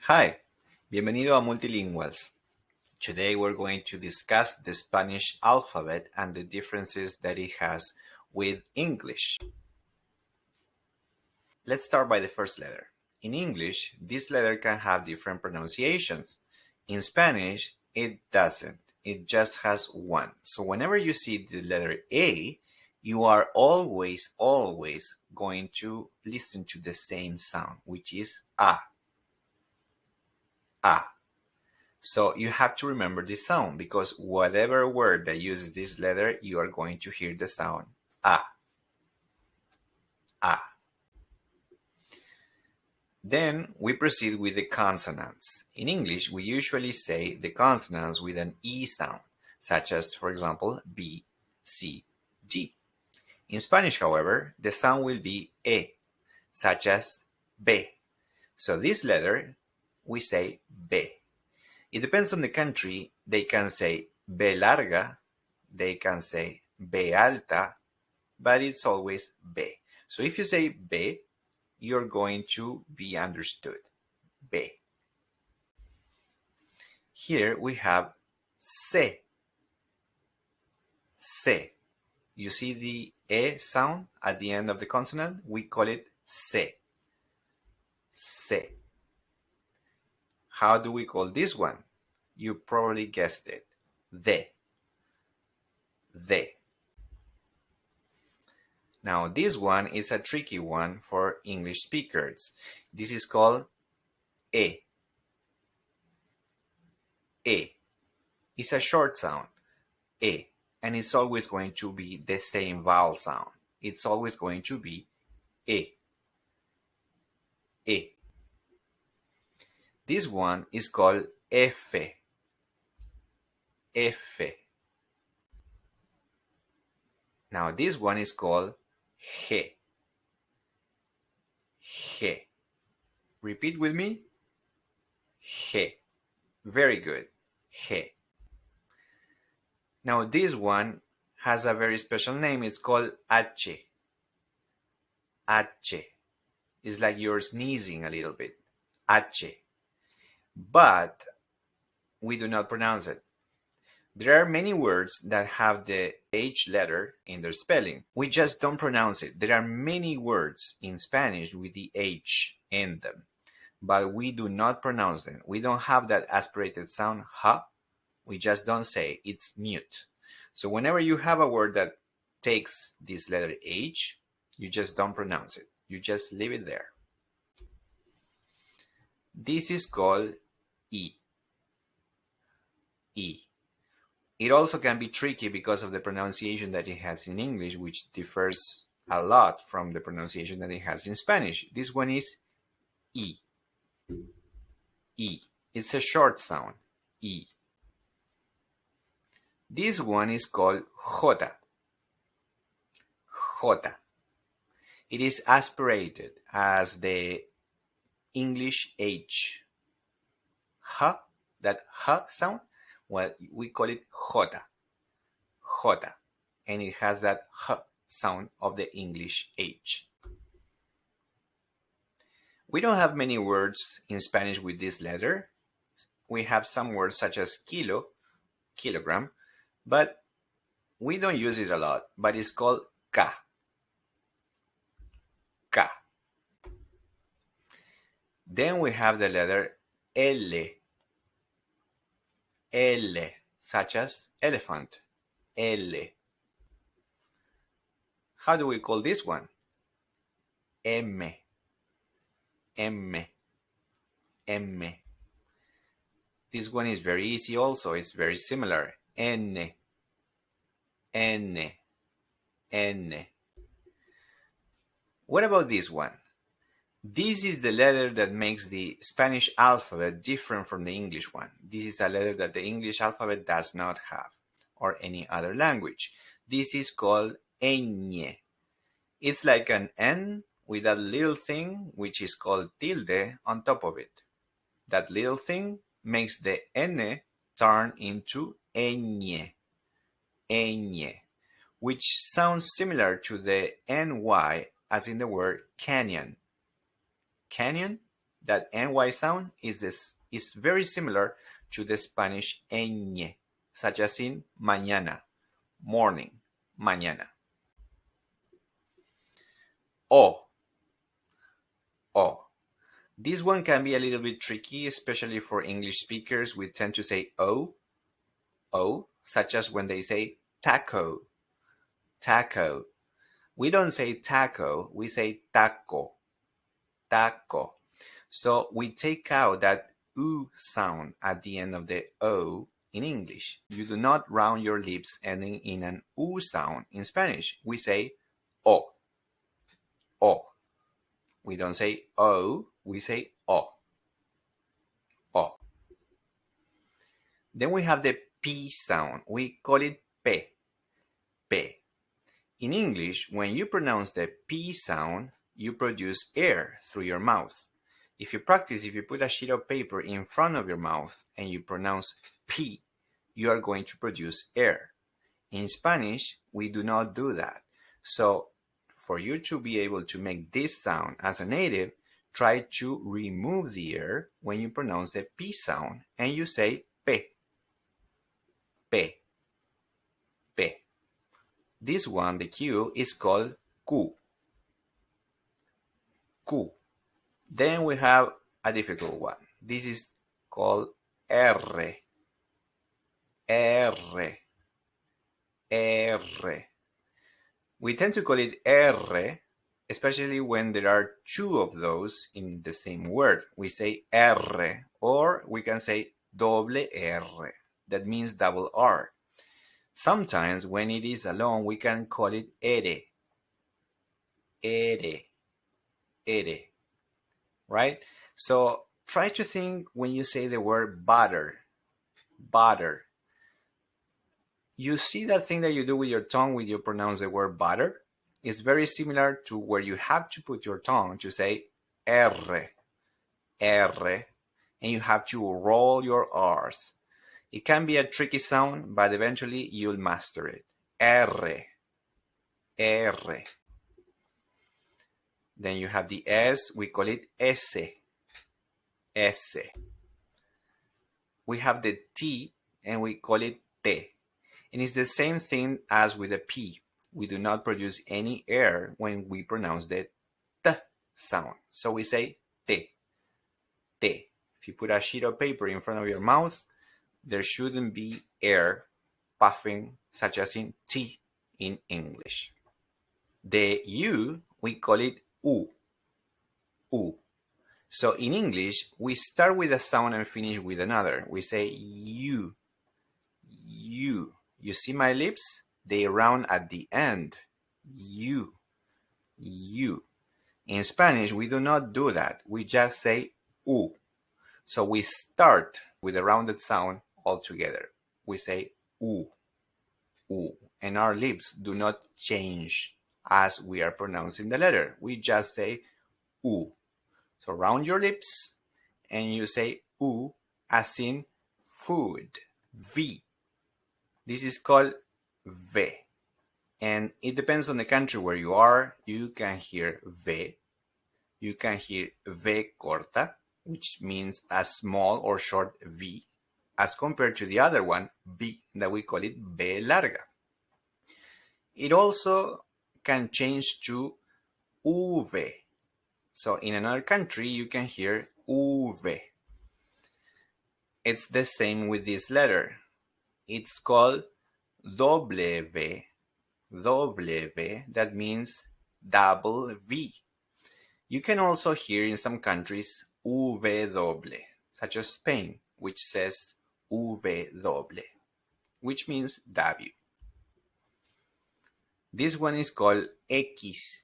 Hi, bienvenido a Multilinguals. Today we're going to discuss the Spanish alphabet and the differences that it has with English. Let's start by the first letter. In English, this letter can have different pronunciations. In Spanish, it doesn't. It just has one. So whenever you see the letter A, you are always going to listen to the same sound, which is A. A. So you have to remember this sound because whatever word that uses this letter, you are going to hear the sound A. A. Then we proceed with the consonants. In English, we usually say the consonants with an E sound, such as, for example, B, C, D. In Spanish, however, the sound will be E, such as B. So this letter, we say B. It depends on the country. They can say B larga, they can say B alta, but it's always B. So if you say B, you're going to be understood. B. Here we have C. C. You see the E sound at the end of the consonant? We call it C. C. How do we call this one? You probably guessed it. The. The. Now this one is a tricky one for English speakers. This is called E. E. It's a short sound, E, and it's always going to be the same vowel sound. It's always going to be E. E. This one is called F. F. Now this one is called G. G. Repeat with me. G. Very good. G. Now this one has a very special name. It's called H. H. It's like you're sneezing a little bit. H. But we do not pronounce it. There are many words that have the H letter in their spelling. We just don't pronounce it. There are many words in Spanish with the H in them, but we do not pronounce them. We don't have that aspirated sound, ha. We just don't say. It's mute. So whenever you have a word that takes this letter H, you just don't pronounce it. You just leave it there. This is called E. E. It also can be tricky because of the pronunciation that it has in English, which differs a lot from the pronunciation that it has in Spanish. This one is E. E. It's a short sound, E. This one is called J. J. It is aspirated as the English H. H, that H sound, well, we call it J. J. And it has that H sound of the English H. We don't have many words in Spanish with this letter. We have some words such as kilo, kilogram, but we don't use it a lot, but it's called K. K. Then we have the letter L. L, such as elephant. L. How do we call this one? M. M. M. This one is very easy also. It's very similar. N. N. N. What about this one? This is the letter that makes the Spanish alphabet different from the English one. This is a letter that the English alphabet does not have, or any other language. This is called ñ. It's like an N with a little thing, which is called tilde, on top of it. That little thing makes the N turn into ñ. Ñ, which sounds similar to the NY as in the word canyon. Canyon? That ny sound is very similar to the Spanish ñ, such as in mañana, morning, mañana. O, o. This one can be a little bit tricky, especially for English speakers. We tend to say o, such as when they say taco, taco. We don't say taco, we say taco, taco. So we take out that oo sound at the end of the o in English. You do not round your lips ending in an oo sound in Spanish. We say o, o. We don't say o, we say o, o. Then we have the p sound. We call it p, p. In English, when you pronounce the p sound, you produce air through your mouth. If you put a sheet of paper in front of your mouth and you pronounce P, you are going to produce air. In Spanish, we do not do that. So for you to be able to make this sound as a native, try to remove the air when you pronounce the P sound and you say P, P, P. This one, the Q, is called Q, Q. Then we have a difficult one. This is called R, R, R. We tend to call it R, especially when there are two of those in the same word. We say R, or we can say doble R. That means double R. Sometimes when it is alone, we can call it ere, ere, ere, right? So try to think when you say the word butter, butter. You see that thing that you do with your tongue when you pronounce the word butter? It's very similar to where you have to put your tongue to say R, R, and you have to roll your R's. It can be a tricky sound, but eventually you'll master it. R, R. Then you have the S, we call it S, S. We have the T, and we call it T. And it's the same thing as with the P. We do not produce any air when we pronounce the T sound. So we say T, T. If you put a sheet of paper in front of your mouth, there shouldn't be air puffing, such as in T in English. The U, we call it U, U. So in English, we start with a sound and finish with another. We say U, U. You see my lips? They round at the end. You, you. In Spanish, we do not do that. We just say u. So we start with a rounded sound altogether. We say u, u. And our lips do not change as we are pronouncing the letter. We just say u. So round your lips and you say u as in food. V. This is called V. And it depends on the country where you are. You can hear V. You can hear V corta, which means a small or short V, as compared to the other one, B, that we call it V larga. It also can change to UV. So in another country, you can hear UV. It's the same with this letter. It's called W, W, that means double V. You can also hear in some countries W, such as Spain, which says W, which means W. This one is called X,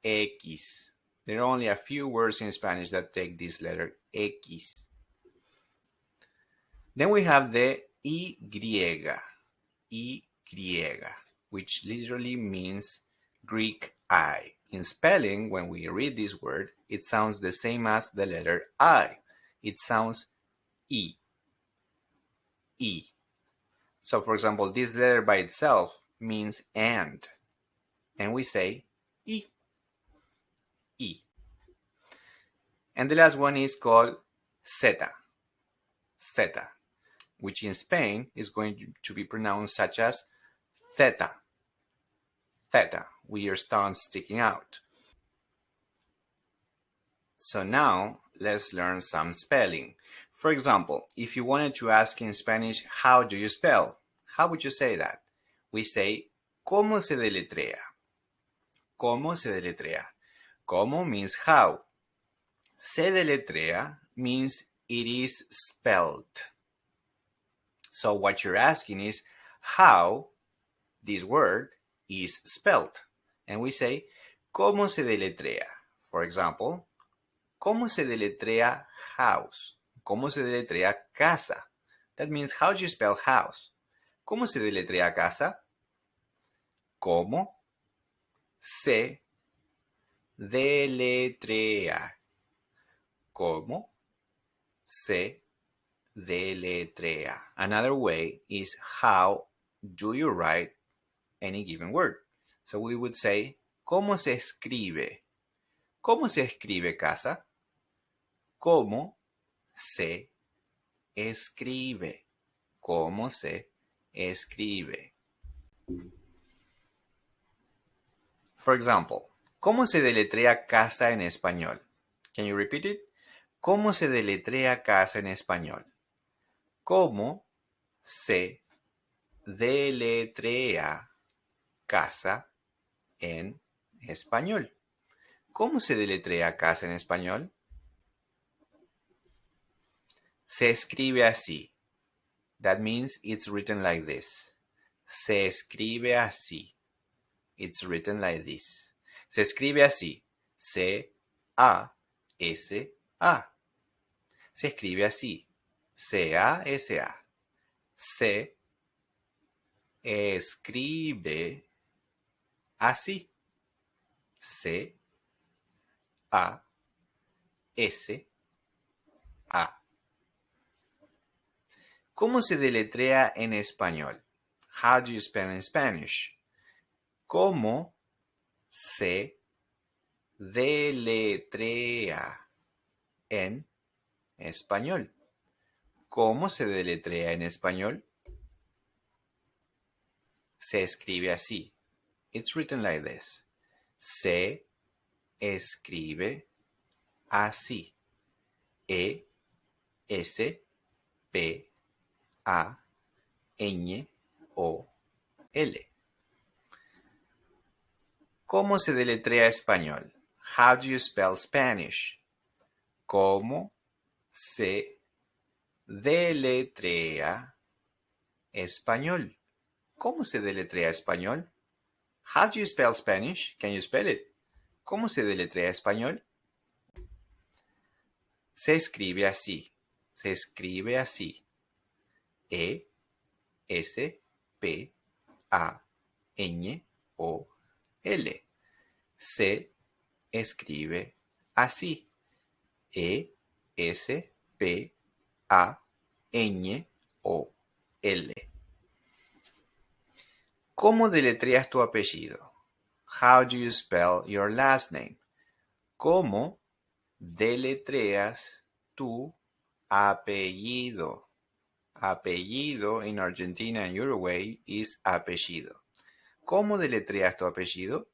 X. There are only a few words in Spanish that take this letter X. Then we have the Y, Y, which literally means Greek I. In spelling, when we read this word, it sounds the same as the letter I. It sounds E, E. So for example, this letter by itself means and we say E, E. And the last one is called zeta, zeta, which in Spain is going to be pronounced such as theta, theta, with your tongue sticking out. So now let's learn some spelling. For example, if you wanted to ask in Spanish, how do you spell? How would you say that? We say, ¿cómo se deletrea? ¿Cómo se deletrea? ¿Cómo means how. Se deletrea means it is spelled. So what you're asking is how this word is spelled. And we say, ¿cómo se deletrea? For example, ¿cómo se deletrea house? ¿Cómo se deletrea casa? That means how do you spell house? ¿Cómo se deletrea casa? ¿Cómo se deletrea? ¿Cómo se deletrea? Another way is how do you write any given word? So we would say, ¿cómo se escribe? ¿Cómo se escribe casa? ¿Cómo se escribe? ¿Cómo se escribe? For example, ¿cómo se deletrea casa en español? Can you repeat it? ¿Cómo se deletrea casa en español? ¿Cómo se deletrea casa en español? ¿Cómo se deletrea casa en español? Se escribe así. That means it's written like this. Se escribe así. It's written like this. Se escribe así. C-A-S-A. Se escribe así. C-A-S-A. Se escribe así. C-A-S-A. ¿Cómo se deletrea en español? How do you spell in Spanish? ¿Cómo se deletrea en español? ¿Cómo se deletrea en español? Se escribe así. It's written like this. Se escribe así. E-S-P-A-N-O-L. ¿Cómo se deletrea español? How do you spell Spanish? ¿Cómo se deletrea español? ¿Cómo se deletrea español? How do you spell Spanish? Can you spell it? ¿Cómo se deletrea español? Se escribe así. Se escribe así. E-S-P-A-N-O-L. Se escribe así. E-S-P-A-N-O-L. ¿Cómo deletreas tu apellido? How do you spell your last name? ¿Cómo deletreas tu apellido? Apellido in Argentina and Uruguay is apellido. ¿Cómo deletreas tu apellido?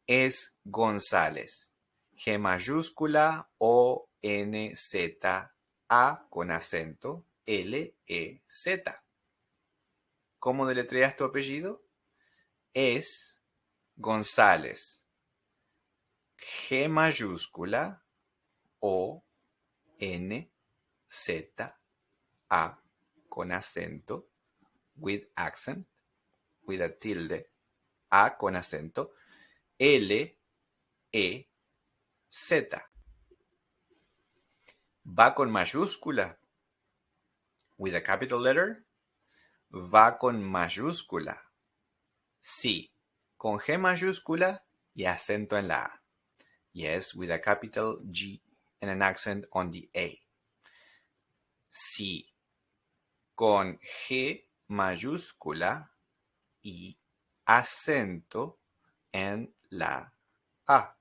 Es González. G mayúscula O N Z A con acento L E Z. ¿Cómo deletreas tu apellido? Es González. G mayúscula O N Z A con acento, with accent, with a tilde, A con acento, L E Z. Va con mayúscula, with a capital letter. Va con mayúscula. Sí, con G mayúscula y acento en la A. Yes, with a capital G and an accent on the A. Sí, con G mayúscula y acento en la A.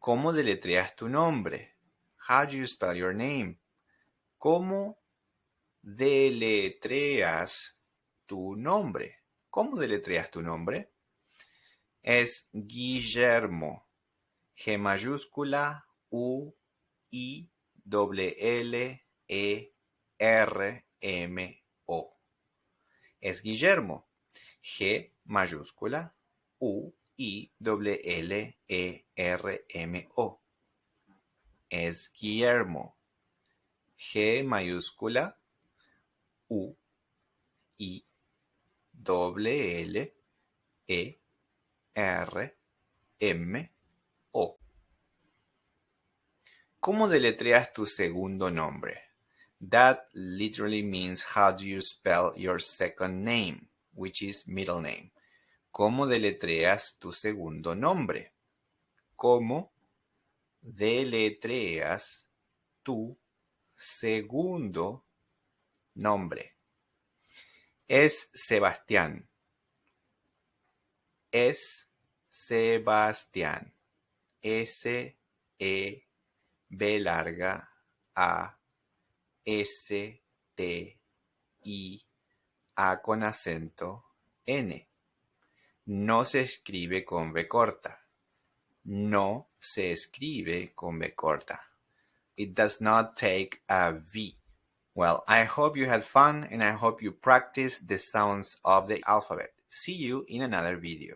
¿Cómo deletreas tu nombre? How do you spell your name? ¿Cómo deletreas tu nombre? ¿Cómo deletreas tu nombre? Es Guillermo. G mayúscula, U, I, L, E, R, M, O. Es Guillermo. G mayúscula, U, I, L, E, R, M, O. Es Guillermo. G mayúscula, U, I, L, E, R, M, O. ¿Cómo deletreas tu segundo nombre? That literally means how do you spell your second name, which is middle name. ¿Cómo deletreas tu segundo nombre? ¿Cómo deletreas tu segundo nombre? Es Sebastián. Es Sebastián. S, E, B larga, A, S, T, I, A con acento, N. No se escribe con B corta. No se escribe con B corta. It does not take a V. Well, I hope you had fun and I hope you practice the sounds of the alphabet. See you in another video.